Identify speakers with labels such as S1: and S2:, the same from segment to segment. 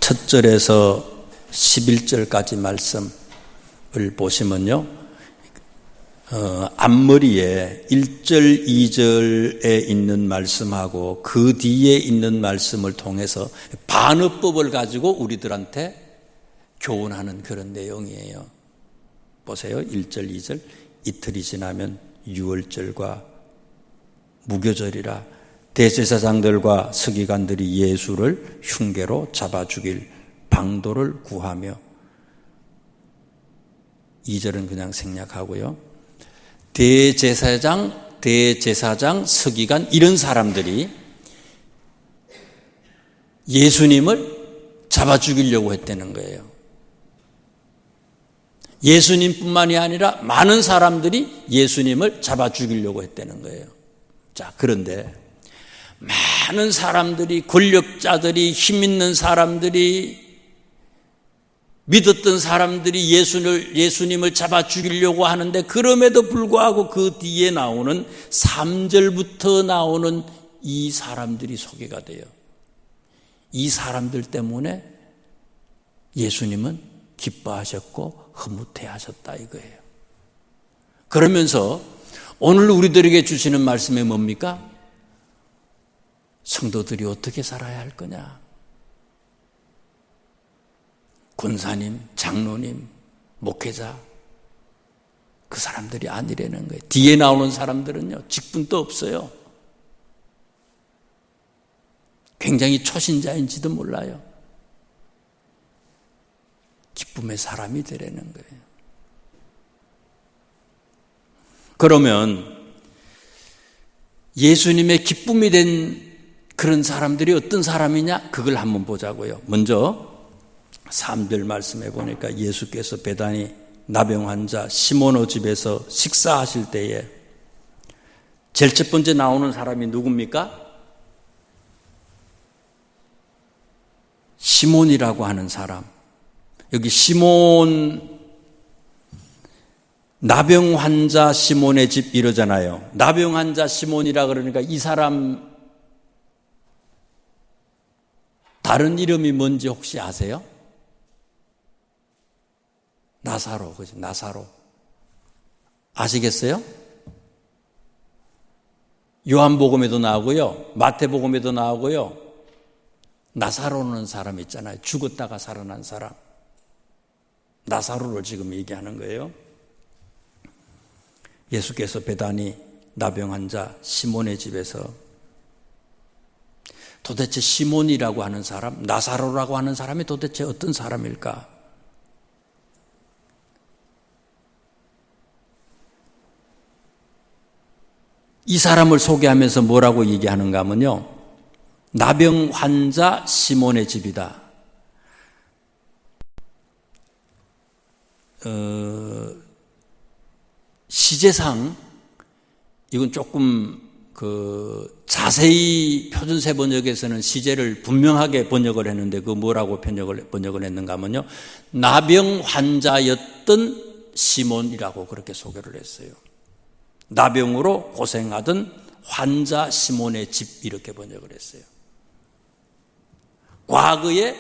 S1: 첫 절에서 11절까지 말씀을 보시면요, 앞머리에 1절, 2절에 있는 말씀하고 그 뒤에 있는 말씀을 통해서 반어법을 가지고 우리들한테 교훈하는 그런 내용이에요. 보세요. 1절, 2절. 이틀이 지나면 유월절과 무교절이라 대제사장들과 서기관들이 예수를 흉계로 잡아 죽일 방도를 구하며, 2절은 그냥 생략하고요. 대제사장, 서기관 이런 사람들이 예수님을 잡아 죽이려고 했다는 거예요. 예수님뿐만이 아니라 많은 사람들이 예수님을 잡아 죽이려고 했다는 거예요. 자, 그런데 많은 사람들이, 권력자들이, 힘 있는 사람들이, 믿었던 사람들이 예수님을 잡아 죽이려고 하는데, 그럼에도 불구하고 그 뒤에 나오는 3절부터 나오는 이 사람들이 소개가 돼요. 이 사람들 때문에 예수님은 기뻐하셨고 흐뭇해하셨다 이거예요. 그러면서 오늘 우리들에게 주시는 말씀이 뭡니까? 성도들이 어떻게 살아야 할 거냐? 권사님, 장로님, 목회자, 그 사람들이 아니라는 거예요. 뒤에 나오는 사람들은요, 직분도 없어요. 굉장히 초신자인지도 몰라요. 기쁨의 사람이 되라는 거예요. 그러면 예수님의 기쁨이 된 그런 사람들이 어떤 사람이냐? 그걸 한번 보자고요. 먼저 3절 말씀해 보니까 예수께서 베다니 나병 환자 시몬의 집에서 식사하실 때에 제일 첫 번째 나오는 사람이 누굽니까? 시몬이라고 하는 사람. 여기 시몬, 나병 환자 시몬의 집 이러잖아요. 나병 환자 시몬이라 그러니까 이 사람 다른 이름이 뭔지 혹시 아세요? 나사로, 그죠? 나사로. 아시겠어요? 요한복음에도 나오고요, 마태복음에도 나오고요. 나사로는 사람 있잖아요. 죽었다가 살아난 사람. 나사로를 지금 얘기하는 거예요. 예수께서 베다니 나병 환자 시몬의 집에서, 도대체 시몬이라고 하는 사람, 나사로라고 하는 사람이 도대체 어떤 사람일까? 이 사람을 소개하면서 뭐라고 얘기하는가 하면요, 나병 환자 시몬의 집이다. 시제상 이건 조금 자세히 표준세 번역에서는 시제를 분명하게 번역을 했는데, 그 뭐라고 번역을 했는가 하면요, 나병 환자였던 시몬이라고 그렇게 소개를 했어요. 나병으로 고생하던 환자 시몬의 집, 이렇게 번역을 했어요. 과거에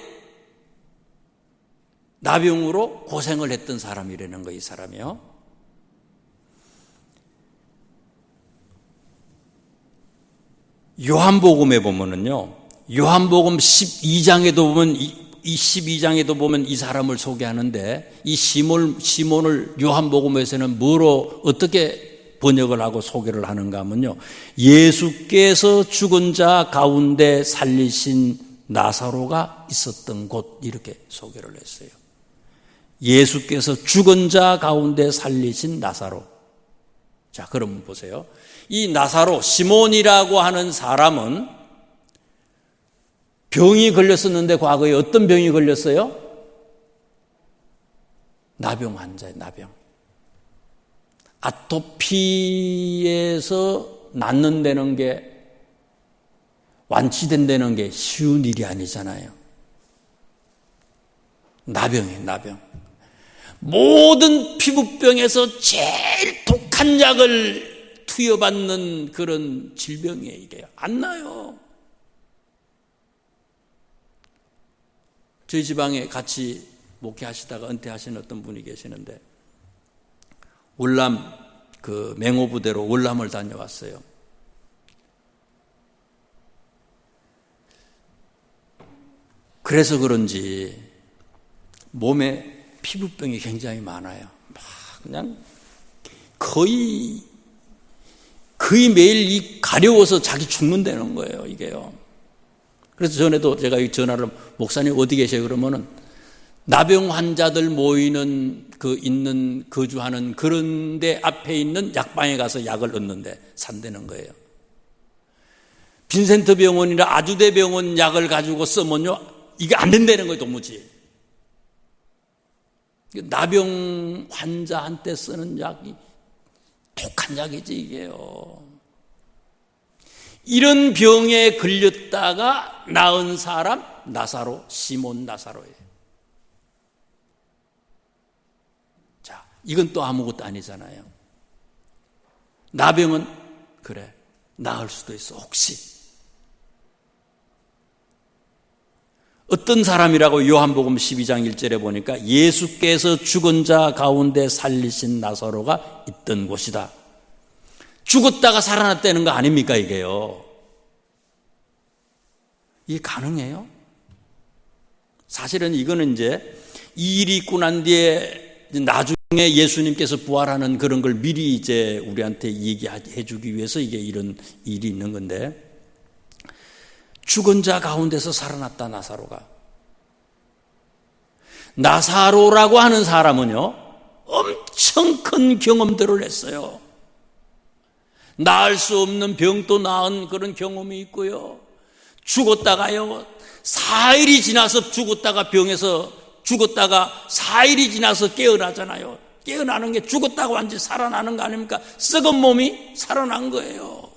S1: 나병으로 고생을 했던 사람이라는 거예요, 이 사람이요. 요한복음에 보면은요, 요한복음 12장에도 보면, 이 12장에도 보면 이 사람을 소개하는데, 이 시몬을 요한복음에서는 뭐로 어떻게 번역을 하고 소개를 하는가 하면요, 예수께서 죽은 자 가운데 살리신 나사로가 있었던 곳, 이렇게 소개를 했어요. 예수께서 죽은 자 가운데 살리신 나사로. 자, 그럼 보세요. 이 나사로, 시몬이라고 하는 사람은 병이 걸렸었는데, 과거에 어떤 병이 걸렸어요? 나병 환자예요, 나병. 아토피에서 낫는다는 게, 완치된다는 게 쉬운 일이 아니잖아요. 나병이에요, 나병. 모든 피부병에서 제일 독한 약을 투여받는 그런 질병이에요, 이게. 안 나요. 저희 지방에 같이 목회하시다가 은퇴하신 어떤 분이 계시는데 월남 그 맹호부대로 월남을 다녀왔어요. 그래서 그런지 몸에 피부병이 굉장히 많아요. 막 그냥 거의 매일 이 가려워서 자기 죽는다는 거예요, 이게요. 그래서 전에도 제가 전화를 목사님 어디 계세요? 그러면은 나병 환자들 모이는 거주하는 그런 데 앞에 있는 약방에 가서 약을 얻는데 산다는 거예요. 빈센트 병원이나 아주대 병원 약을 가지고 쓰면요, 이게 안 된다는 거예요, 도무지. 나병 환자한테 쓰는 약이 독한 약이지, 이게요. 이런 병에 걸렸다가 나은 사람, 나사로, 시몬 나사로예요. 자, 이건 또 아무것도 아니잖아요. 나병은, 그래, 나을 수도 있어, 혹시. 어떤 사람이라고 요한복음 12장 1절에 보니까 예수께서 죽은 자 가운데 살리신 나사로가 있던 곳이다. 죽었다가 살아났다는 거 아닙니까, 이게요? 이게 가능해요? 사실은 이거는 이제 이 일이 있고 난 뒤에 나중에 예수님께서 부활하는 그런 걸 미리 이제 우리한테 얘기해 주기 위해서 이게 이런 일이 있는 건데, 죽은 자 가운데서 살아났다, 나사로가. 나사로라고 하는 사람은요, 엄청 큰 경험들을 했어요. 나을 수 없는 병도 나은 그런 경험이 있고요. 죽었다가요, 4일이 지나서 죽었다가 병에서 죽었다가 4일이 지나서 깨어나잖아요. 깨어나는 게 죽었다고 완전히 살아나는 거 아닙니까? 썩은 몸이 살아난 거예요.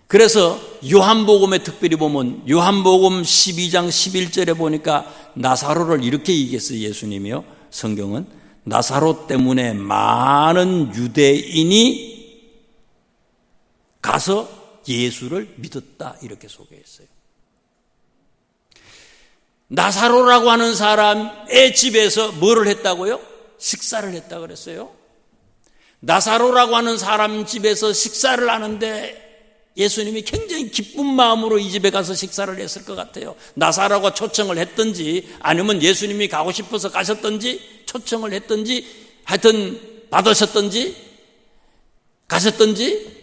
S1: 그래서 요한복음에 특별히 보면 요한복음 12장 11절에 보니까 나사로를 이렇게 얘기했어요, 예수님이요. 성경은 나사로 때문에 많은 유대인이 가서 예수를 믿었다, 이렇게 소개했어요. 나사로라고 하는 사람의 집에서 뭐를 했다고요? 식사를 했다고 그랬어요. 나사로라고 하는 사람 집에서 식사를 하는데 예수님이 굉장히 기쁜 마음으로 이 집에 가서 식사를 했을 것 같아요. 나사로가 초청을 했든지 아니면 예수님이 가고 싶어서 가셨든지 초청을 했든지 하여튼 받으셨든지 가셨든지,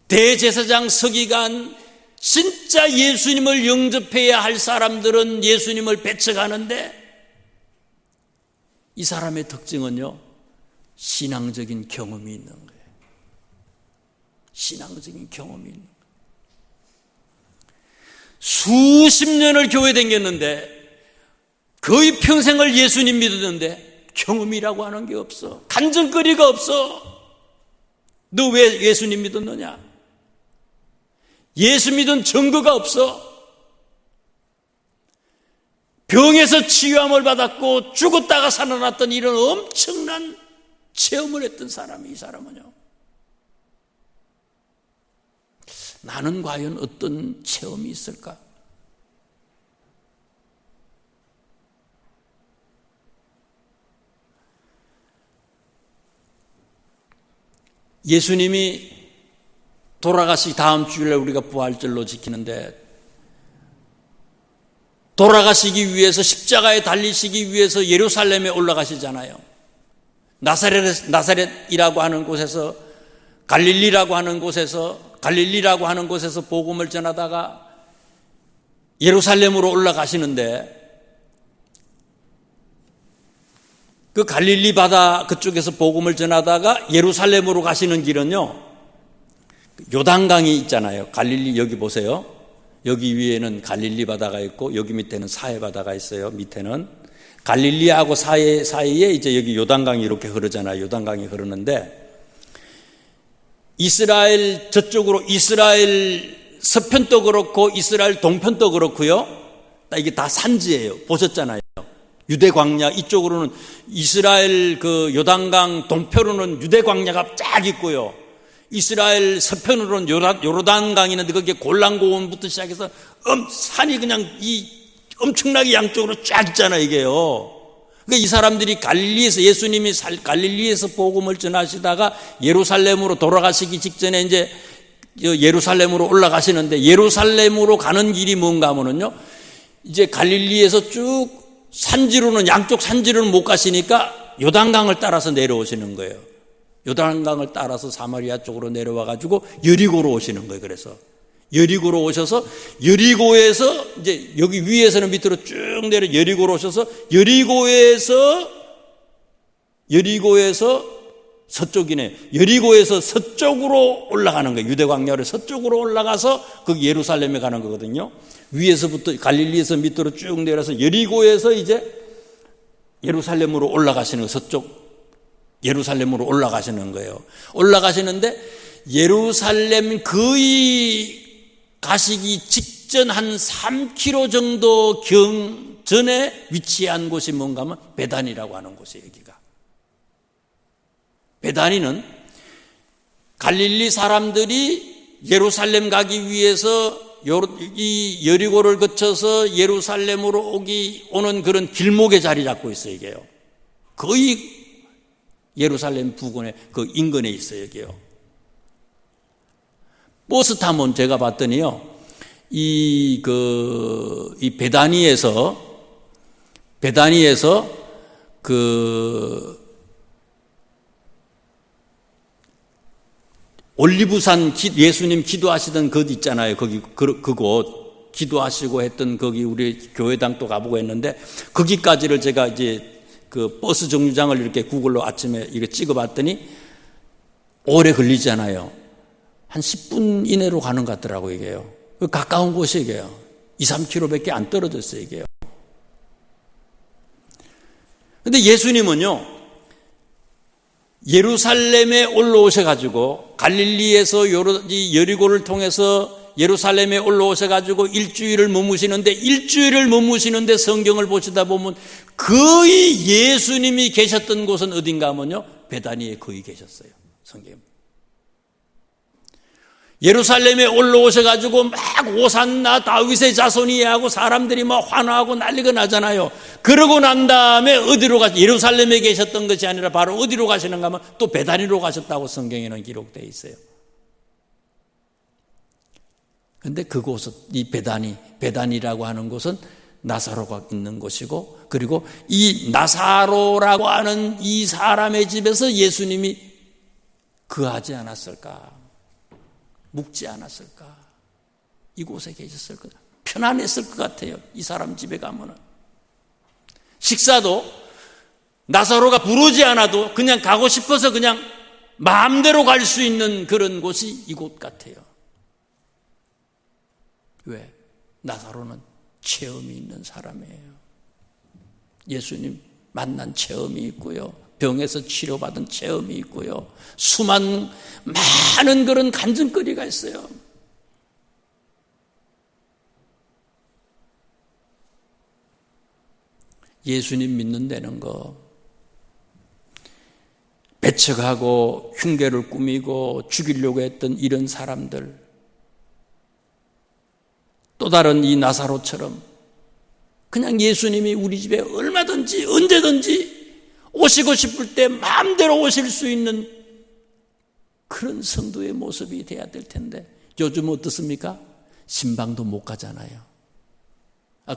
S1: 대제사장 서기관 진짜 예수님을 영접해야 할 사람들은 예수님을 배척하는데, 이 사람의 특징은요, 신앙적인 경험이 있는 거예요. 신앙적인 경험이 있는 거예요. 수십 년을 교회 다녔는데 거의 평생을 예수님 믿었는데 경험이라고 하는 게 없어. 간증거리가 없어. 너 왜 예수님 믿었느냐? 예수 믿은 증거가 없어. 병에서 치유함을 받았고 죽었다가 살아났던 이런 엄청난 체험을 했던 사람이, 이 사람은요. 나는 과연 어떤 체험이 있을까? 예수님이 돌아가시 다음 주일에 우리가 부활절로 지키는데, 돌아가시기 위해서 십자가에 달리시기 위해서 예루살렘에 올라가시잖아요. 나사렛이라고 하는 곳에서 갈릴리라고 하는 곳에서 복음을 전하다가 예루살렘으로 올라가시는데, 그 갈릴리 바다 그쪽에서 복음을 전하다가 예루살렘으로 가시는 길은요, 요단강이 있잖아요. 갈릴리, 여기 보세요. 여기 위에는 갈릴리 바다가 있고 여기 밑에는 사해 바다가 있어요. 밑에는 갈릴리하고 사이에 이제 여기 요단강이 이렇게 흐르잖아요. 요단강이 흐르는데, 이스라엘 저쪽으로, 이스라엘 서편도 그렇고 이스라엘 동편도 그렇고요, 이게 다 산지예요. 보셨잖아요. 유대 광야, 이쪽으로는 이스라엘 그 요단강 동편으로는 유대 광야가 쫙 있고요, 이스라엘 서편으로는 요르단강이 있는데 거기에 골란고원부터 시작해서 산이 그냥 엄청나게 양쪽으로 쫙 있잖아요, 이게요. 그러니까 이 사람들이 갈릴리에서, 예수님이 갈릴리에서 복음을 전하시다가 예루살렘으로 돌아가시기 직전에 이제 예루살렘으로 올라가시는데, 예루살렘으로 가는 길이 뭔가 하면은요, 이제 갈릴리에서 쭉 산지로는, 양쪽 산지로는 못 가시니까 요단강을 따라서 내려오시는 거예요. 요단강을 따라서 사마리아 쪽으로 내려와 가지고 여리고로 오시는 거예요. 그래서 여리고로 오셔서, 여리고에서 이제 여기 위에서는 밑으로 쭉 내려 여리고로 오셔서, 여리고에서 서쪽이네. 여리고에서 서쪽으로 올라가는 거예요. 유대광야로 서쪽으로 올라가서 거기 예루살렘에 가는 거거든요. 위에서부터 갈릴리에서 밑으로 쭉 내려서 여리고에서 이제 예루살렘으로 올라가시는 거예요. 서쪽 예루살렘으로 올라가시는 거예요. 올라가시는데 예루살렘 거의 가시기 직전 한 3km 정도 전에 위치한 곳이 뭔가 하면 베단이라고 하는 곳이에요. 여기가 베다니는 갈릴리 사람들이 예루살렘 가기 위해서 이 여리고를 거쳐서 예루살렘으로 오는 그런 길목에 자리 잡고 있어요. 이게요. 거의 예루살렘 부근에 그 인근에 있어요. 여기요. 버스 타면 제가 봤더니요, 이 베다니에서 올리브산 예수님 기도하시던 곳 있잖아요. 거기 그곳 기도하시고 했던 거기 우리 교회당 또 가보고 했는데, 거기까지를 제가 이제 그 버스 정류장을 이렇게 구글로 아침에 이렇게 찍어봤더니 오래 걸리지 않아요. 한 10분 이내로 가는 것 같더라고요. 이게요. 가까운 곳이 이게요. 2-3km밖에 안 떨어졌어요. 이게요. 근데 예수님은요, 예루살렘에 올라오셔가지고 갈릴리에서 여리고를 통해서 예루살렘에 올라오셔가지고 일주일을 머무시는데 성경을 보시다 보면 거의 예수님이 계셨던 곳은 어딘가 하면요, 베다니에 거의 계셨어요. 성경. 예루살렘에 올라오셔가지고 막 오산나 다윗의 자손이야 하고 사람들이 막 환호하고 난리가 나잖아요. 그러고 난 다음에 어디로 예루살렘에 계셨던 것이 아니라 바로 어디로 가시는가 하면 또 베다니로 가셨다고 성경에는 기록되어 있어요. 그런데 그곳은 이 베다니라고 하는 곳은 나사로가 있는 곳이고, 그리고 이 나사로라고 하는 이 사람의 집에서 예수님이 거하지 않았을까? 묵지 않았을까? 이곳에 계셨을 것, 편안했을 것 같아요. 이 사람 집에 가면은. 식사도 나사로가 부르지 않아도 그냥 가고 싶어서 그냥 마음대로 갈 수 있는 그런 곳이 이곳 같아요. 왜? 나사로는 체험이 있는 사람이에요. 예수님 만난 체험이 있고요, 병에서 치료받은 체험이 있고요, 많은 그런 간증거리가 있어요. 예수님 믿는다는 거, 배척하고 흉계를 꾸미고 죽이려고 했던 이런 사람들, 또 다른 이 나사로처럼 그냥 예수님이 우리 집에 얼마든지 언제든지 오시고 싶을 때 마음대로 오실 수 있는 그런 성도의 모습이 돼야 될 텐데, 요즘 어떻습니까? 신방도 못 가잖아요.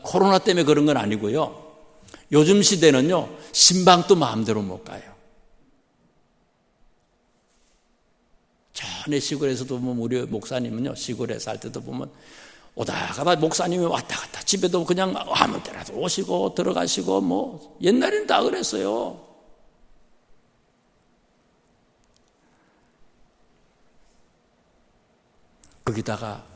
S1: 코로나 때문에 그런 건 아니고요, 요즘 시대는요, 신방도 마음대로 못 가요. 전에 시골에서도 보면 우리 목사님은요, 시골에 살 때도 보면 오다가다 목사님이 왔다 갔다, 집에도 그냥 아무 때라도 오시고 들어가시고 뭐 옛날에는 다 그랬어요. 거기다가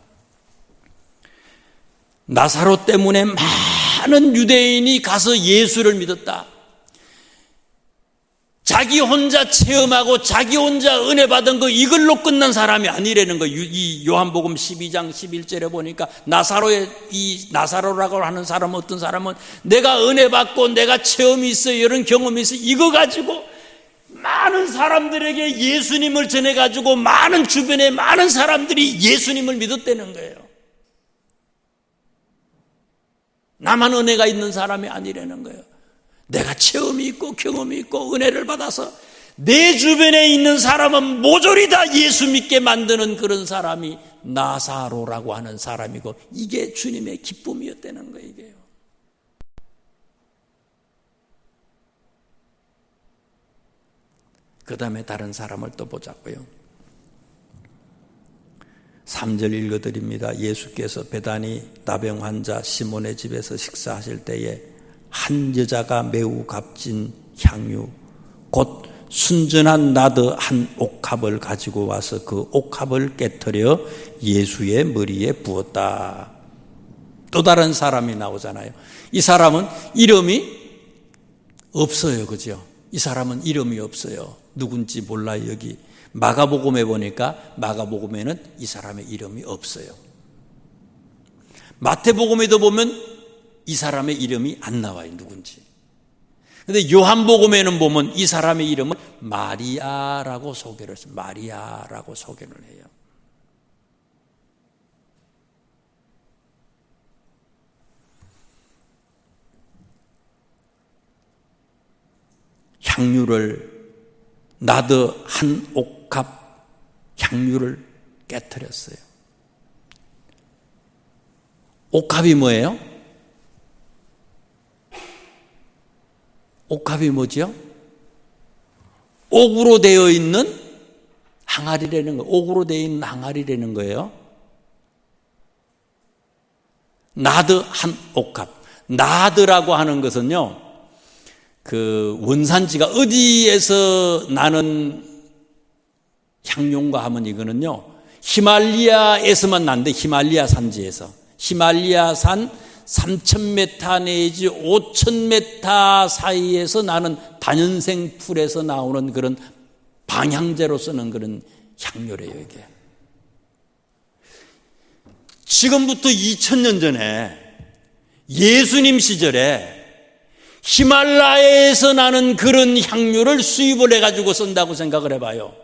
S1: 나사로 때문에 많은 유대인이 가서 예수를 믿었다. 자기 혼자 체험하고 자기 혼자 은혜 받은 거 이걸로 끝난 사람이 아니라는 거. 이 요한복음 12장 11절에 보니까 나사로라고 하는 사람은 어떤 사람은 내가 은혜 받고 내가 체험이 있어요, 이런 경험이 있어요, 이거 가지고 많은 사람들에게 예수님을 전해가지고 많은 주변에 많은 사람들이 예수님을 믿었다는 거예요. 나만 은혜가 있는 사람이 아니라는 거예요. 내가 체험이 있고 경험이 있고 은혜를 받아서 내 주변에 있는 사람은 모조리 다 예수 믿게 만드는 그런 사람이 나사로라고 하는 사람이고, 이게 주님의 기쁨이었다는 거예요. 이게요. 그 다음에 다른 사람을 또 보자고요. 3절 읽어드립니다. 예수께서 베다니 나병 환자 시몬의 집에서 식사하실 때에 한 여자가 매우 값진 향유 곧 순전한 나드 한 옥합을 가지고 와서 그 옥합을 깨트려 예수의 머리에 부었다. 또 다른 사람이 나오잖아요. 이 사람은 이름이 없어요. 그죠? 이 사람은 이름이 없어요. 누군지 몰라요. 여기 마가복음에 보니까 마가복음에는 이 사람의 이름이 없어요. 마태복음에도 보면 이 사람의 이름이 안 나와요. 누군지. 그런데 요한복음에는 보면 이 사람의 이름은 마리아라고 소개를 해요. 마리아라고 소개를 해요. 향유를 나드 한 옥합 향유를 깨트렸어요. 옥합이 뭐예요? 옥합이 뭐죠? 옥으로 되어 있는 항아리라는 거예요. 옥으로 되어 있는 항아리라는 거예요. 나드 한 옥합. 나드라고 하는 것은요, 그 원산지가 어디에서 나는 향료인가 하면 이거는요, 히말리아에서만 난데, 히말리아 산지에서. 히말리아 산 3,000m 내지 5,000m 사이에서 나는 다년생 풀에서 나오는 그런 방향제로 쓰는 그런 향료래요, 이게. 지금부터 2000년 전에 예수님 시절에 히말라야에서 나는 그런 향료를 수입을 해가지고 쓴다고 생각을 해봐요.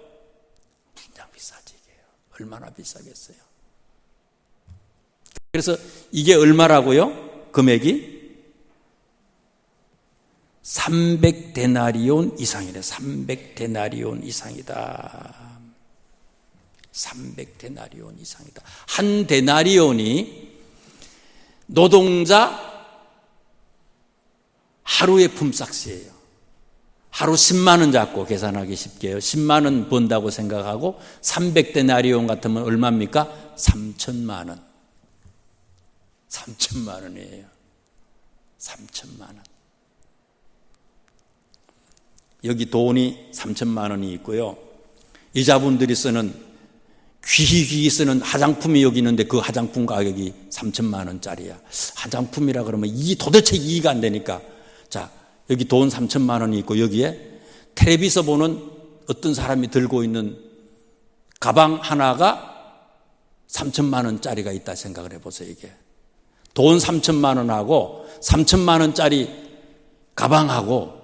S1: 굉장히 비싸지, 이게. 얼마나 비싸겠어요. 그래서 이게 얼마라고요? 금액이 300데나리온 이상이래. 300데나리온 이상이다. 300데나리온 이상이다. 한 데나리온이 노동자 하루의 품삯이에요. 하루 10만 원 잡고 계산하기 쉽게요. 10만 원 번다고 생각하고 300데나리온 같으면 얼마입니까? 3천만 원. 3천만 원이에요. 3천만 원. 여기 돈이 3천만 원이 있고요. 여자분들이 쓰는 귀히 쓰는 화장품이 여기 있는데 그 화장품 가격이 3천만 원짜리야. 화장품이라 그러면 이 도대체 이해가 안 되니까. 자, 여기 돈 3천만 원이 있고 여기에 텔레비서 보는 어떤 사람이 들고 있는 가방 하나가 3천만 원짜리가 있다 생각을 해보세요. 이게 돈 3천만 원하고 3천만 원짜리 가방하고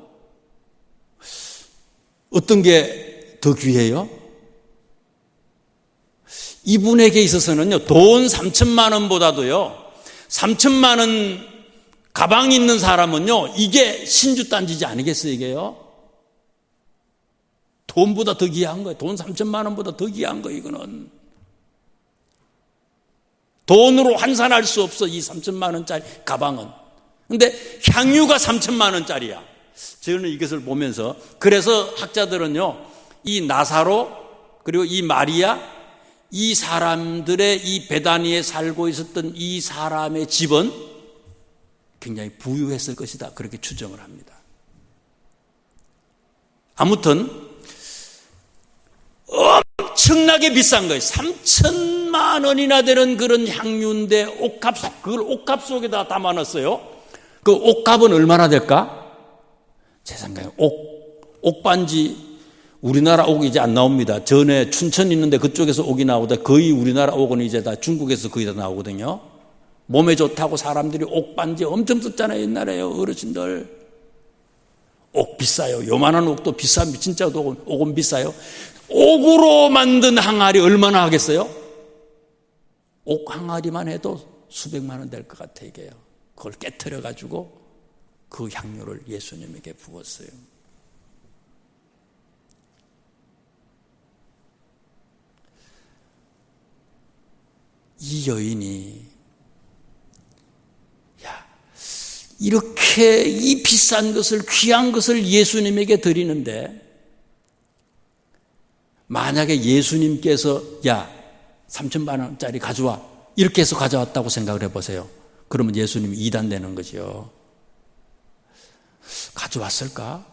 S1: 어떤 게 더 귀해요? 이분에게 있어서는요, 돈 3천만 원보다도요, 3천만 원 가방 있는 사람은요, 이게 신주단지지 아니겠어요, 이게요? 돈보다 더 귀한 거예요. 돈 3천만 원보다 더 귀한 거예요, 이거는. 돈으로 환산할 수 없어, 이 3천만 원짜리 가방은. 근데 향유가 3천만 원짜리야. 저는 이것을 보면서, 그래서 학자들은요, 이 나사로, 그리고 이 마리아, 이 사람들의 이 베다니에 살고 있었던 이 사람의 집은 굉장히 부유했을 것이다. 그렇게 추정을 합니다. 아무튼 엄청나게 비싼 거예요. 3천만 원이나 되는 그런 향유인데 옥합, 그걸 옥합 속에다 담아놨어요. 그 옥합은 얼마나 될까? 제 생각에 옥반지, 우리나라 옥이 이제 안 나옵니다. 전에 춘천 있는데 그쪽에서 옥이 나오다 거의 우리나라 옥은 이제 다 중국에서 거의 다 나오거든요. 몸에 좋다고 사람들이 옥반지 엄청 썼잖아요. 옛날에요. 어르신들. 옥 비싸요. 요만한 옥도 비쌉니다. 진짜 옥은 비싸요. 옥으로 만든 항아리 얼마나 하겠어요? 옥 항아리만 해도 수백만 원 될 것 같아요. 이게요. 그걸 깨트려 가지고 그 향료를 예수님에게 부었어요. 이 여인이 이렇게 이 비싼 것을, 귀한 것을 예수님에게 드리는데, 만약에 예수님께서 3천만 원짜리 가져와, 이렇게 해서 가져왔다고 생각을 해보세요. 그러면 예수님이 이단되는 거죠. 가져왔을까?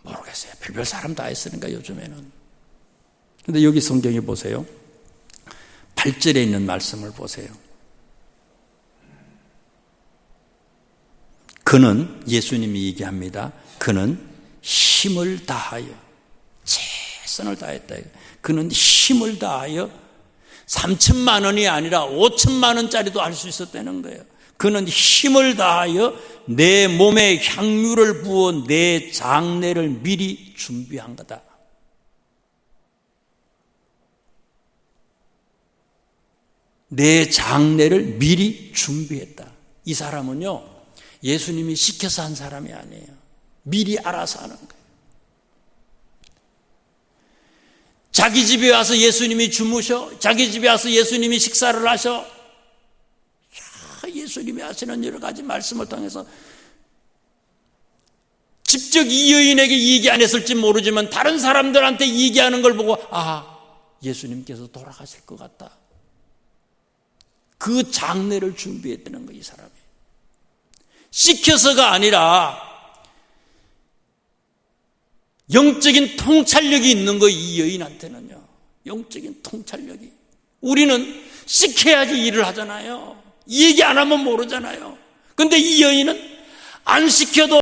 S1: 모르겠어요. 별별 사람 다 했으니까 요즘에는. 근데 여기 성경에 보세요. 8절에 있는 말씀을 보세요. 그는, 예수님이 얘기합니다. 그는 힘을 다하여, 최선을 다했다. 그는 힘을 다하여 3천만 원이 아니라 5천만 원짜리도 할 수 있었다는 거예요. 그는 힘을 다하여 내 몸에 향유를 부어 내 장례를 미리 준비한 거다. 내 장례를 미리 준비했다. 이 사람은요, 예수님이 시켜서 한 사람이 아니에요. 미리 알아서 하는 거예요. 자기 집에 와서 예수님이 주무셔, 자기 집에 와서 예수님이 식사를 하셔. 예수님이 하시는 여러 가지 말씀을 통해서 직접 이 여인에게 얘기 안 했을지 모르지만 다른 사람들한테 얘기하는 걸 보고 예수님께서 돌아가실 것 같다. 그 장례를 준비했다는 거예요. 이 사람이 시켜서가 아니라 영적인 통찰력이 있는 거예요. 이 여인한테는요, 영적인 통찰력이. 우리는 시켜야지 일을 하잖아요. 얘기 안 하면 모르잖아요. 근데 이 여인은 안 시켜도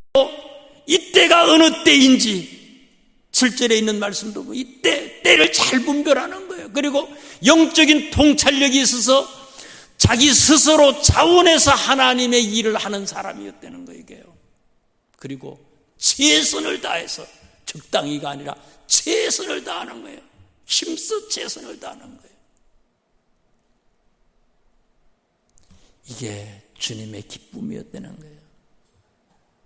S1: 이때가 어느 때인지 7절에 있는 말씀도 보면 때를 잘 분별하는 거예요. 그리고 영적인 통찰력이 있어서 자기 스스로 자원해서 하나님의 일을 하는 사람이었다는 거예요. 그리고 최선을 다해서, 적당히가 아니라 최선을 다하는 거예요. 힘써 최선을 다하는 거예요. 이게 주님의 기쁨이었다는 거예요.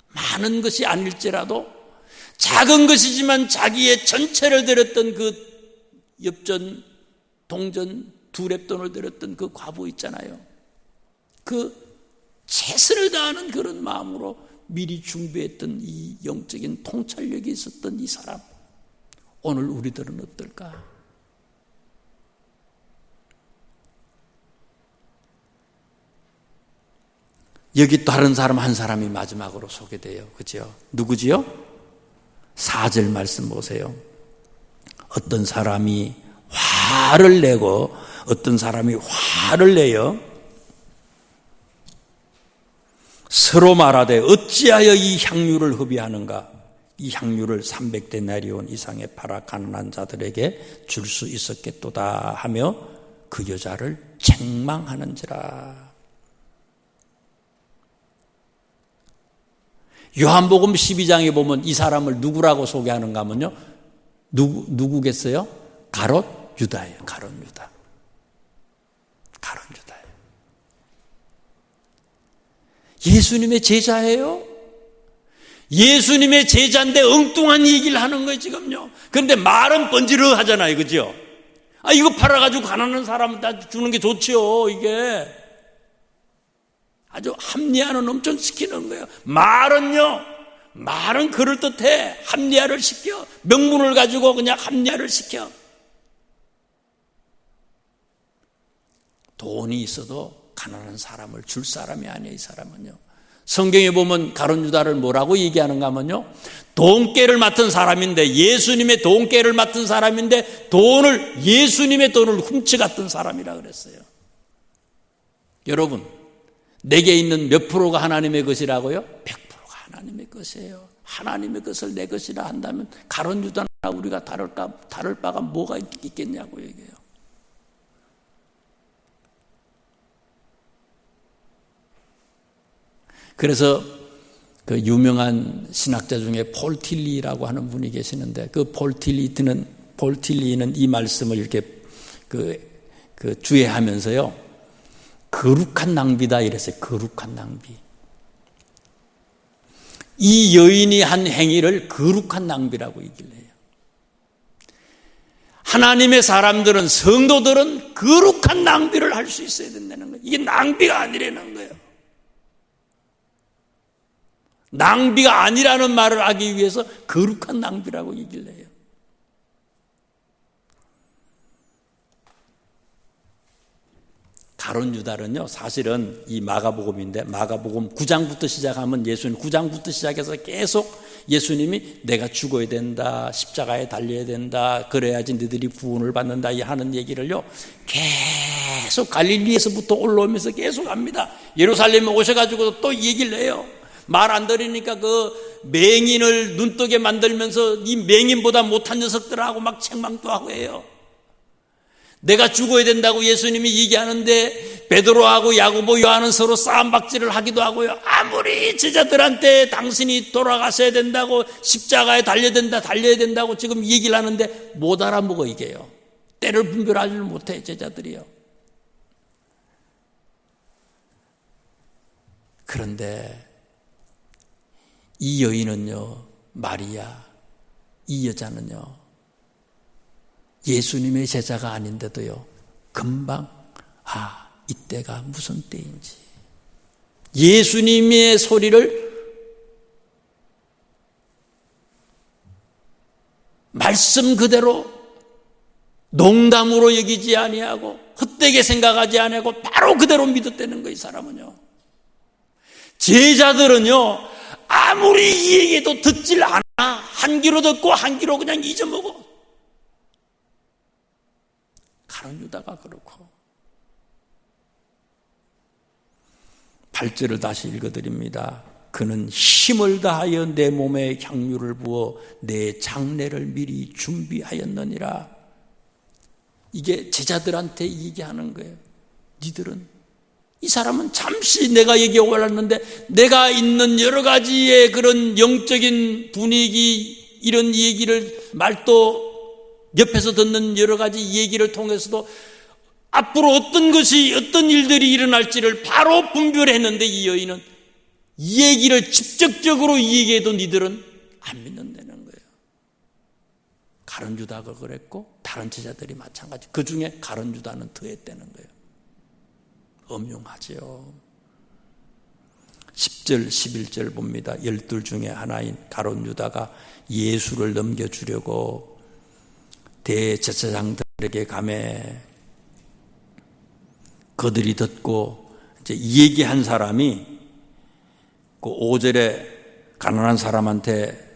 S1: 많은 것이 아닐지라도 작은 것이지만 자기의 전체를 들였던 그 엽전, 동전, 2렙돈을 들였던 그 과부 있잖아요. 그 최선을 다하는 그런 마음으로 미리 준비했던 이 영적인 통찰력이 있었던 이 사람, 오늘 우리들은 어떨까? 여기 다른 사람 한 사람이 마지막으로 소개돼요. 그죠? 누구지요? 4절 말씀 보세요. 어떤 사람이 화를 내고 어떤 사람이 화를 내요. 서로 말하되 어찌하여 이 향유를 흡의하는가? 이 향유를 300데나리온 이상에 팔아 가난한 자들에게 줄 수 있었겠도다 하며 그 여자를 책망하는지라. 요한복음 12장에 보면 이 사람을 누구라고 소개하는가 하면요, 누구겠어요? 가롯 유다예요. 가롯 유다. 가롯 유다예요. 예수님의 제자예요. 예수님의 제자인데 엉뚱한 얘기를 하는 거예요, 지금요. 그런데 말은 번지르 하잖아요, 그죠? 이거 팔아가지고 가난한 사람한테 주는 게 좋지요, 이게. 아주 합리화는 엄청 시키는 거예요. 말은 그럴듯해. 합리화를 시켜. 명분을 가지고 그냥 합리화를 시켜. 돈이 있어도 가난한 사람을 줄 사람이 아니에요, 이 사람은요. 성경에 보면 가룟 유다를 뭐라고 얘기하는가 하면요, 돈깨를 맡은 사람인데, 예수님의 돈깨를 맡은 사람인데 예수님의 돈을 훔쳐갔던 사람이라 그랬어요. 여러분, 내게 있는 몇 프로가 하나님의 것이라고요? 100%가 하나님의 것이에요. 하나님의 것을 내 것이라 한다면 가룟 유다나 우리가 다를 바가 뭐가 있겠냐고 얘기해요. 그래서 그 유명한 신학자 중에 폴 틸리라고 하는 분이 계시는데 그 폴 틸리는 이 말씀을 이렇게 주의하면서요. 거룩한 낭비다 이랬어요. 거룩한 낭비. 이 여인이 한 행위를 거룩한 낭비라고 얘기를 해요. 하나님의 사람들은, 성도들은 거룩한 낭비를 할 수 있어야 된다는 거예요. 이게 낭비가 아니라는 거예요. 낭비가 아니라는 말을 하기 위해서 거룩한 낭비라고 얘기를 해요. 가룟 유다는요, 사실은 이 마가복음인데, 마가복음 9장부터 시작하면 예수님 9장부터 시작해서 계속 예수님이 내가 죽어야 된다, 십자가에 달려야 된다, 그래야지 너희들이 구원을 받는다 하는 얘기를요, 계속 갈릴리에서부터 올라오면서 계속 합니다. 예루살렘에 오셔가지고 또 얘기를 해요. 말 안 들으니까 그 맹인을 눈뜨게 만들면서 이 맹인보다 못한 녀석들하고 막 책망도 하고 해요. 내가 죽어야 된다고 예수님이 얘기하는데 베드로하고 야고보 요한은 서로 싸움박질을 하기도 하고요. 아무리 제자들한테 당신이 돌아가셔야 된다고, 십자가에 달려야 된다고 지금 얘기를 하는데 못 알아먹어 이게요. 때를 분별하지 못해 제자들이요. 그런데 이 여인은요, 마리아, 이 여자는요, 예수님의 제자가 아닌데도요, 금방 이때가 무슨 때인지, 예수님의 소리를 말씀 그대로 농담으로 여기지 아니하고 헛되게 생각하지 아니하고 바로 그대로 믿었다는 거예요. 이 사람은요. 제자들은요, 아무리 얘기해도 듣질 않아. 한 귀로 듣고 한 귀로 그냥 잊어먹어. 가룟 유다가 그렇고. 8절을 다시 읽어드립니다. 그는 힘을 다하여 내 몸에 향유를 부어 내 장례를 미리 준비하였느니라. 이게 제자들한테 얘기하는 거예요. 니들은, 이 사람은 잠시 내가 여기에 올랐는데 내가 있는 여러 가지의 그런 영적인 분위기, 이런 얘기를, 말도 옆에서 듣는 여러 가지 얘기를 통해서도 앞으로 어떤 일들이 일어날지를 바로 분별했는데, 이 여인은 이 얘기를 직접적으로 얘기해도 니들은 안 믿는다는 거예요. 가룟 유다가 그랬고 다른 제자들이 마찬가지. 그 중에 가룟 유다는 더했다는 거예요. 엄용하죠. 10절 11절 봅니다. 12 중에 하나인 가룟 유다가 예수를 넘겨주려고 대제사장들에게 가매, 그들이 듣고 이제 이 얘기한 사람이 그 5절에 가난한 사람한테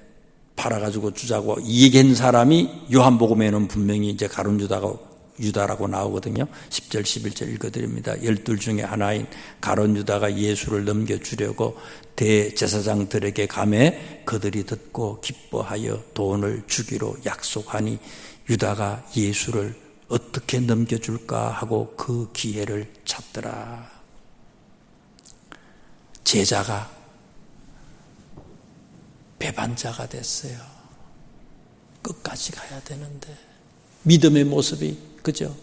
S1: 팔아가지고 주자고 이 얘기한 사람이 요한복음에는 분명히 이제 가룟 유다라고 나오거든요. 10절 11절 읽어드립니다. 12 중에 하나인 가룟 유다가 예수를 넘겨주려고 대제사장들에게 가매 그들이 듣고 기뻐하여 돈을 주기로 약속하니 유다가 예수를 어떻게 넘겨줄까 하고 그 기회를 찾더라. 제자가 배반자가 됐어요. 끝까지 가야 되는데, 믿음의 모습이, 그죠?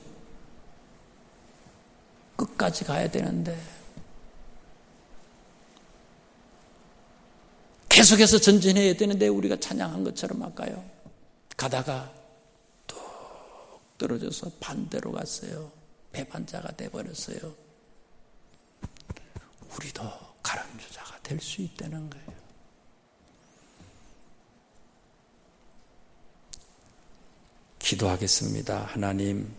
S1: 끝까지 가야 되는데 계속해서 전진해야 되는데 우리가 찬양한 것처럼 할까요? 가다가 뚝 떨어져서 반대로 갔어요. 배반자가 돼버렸어요. 우리도 가룟유다가 될 수 있다는 거예요. 기도하겠습니다. 하나님,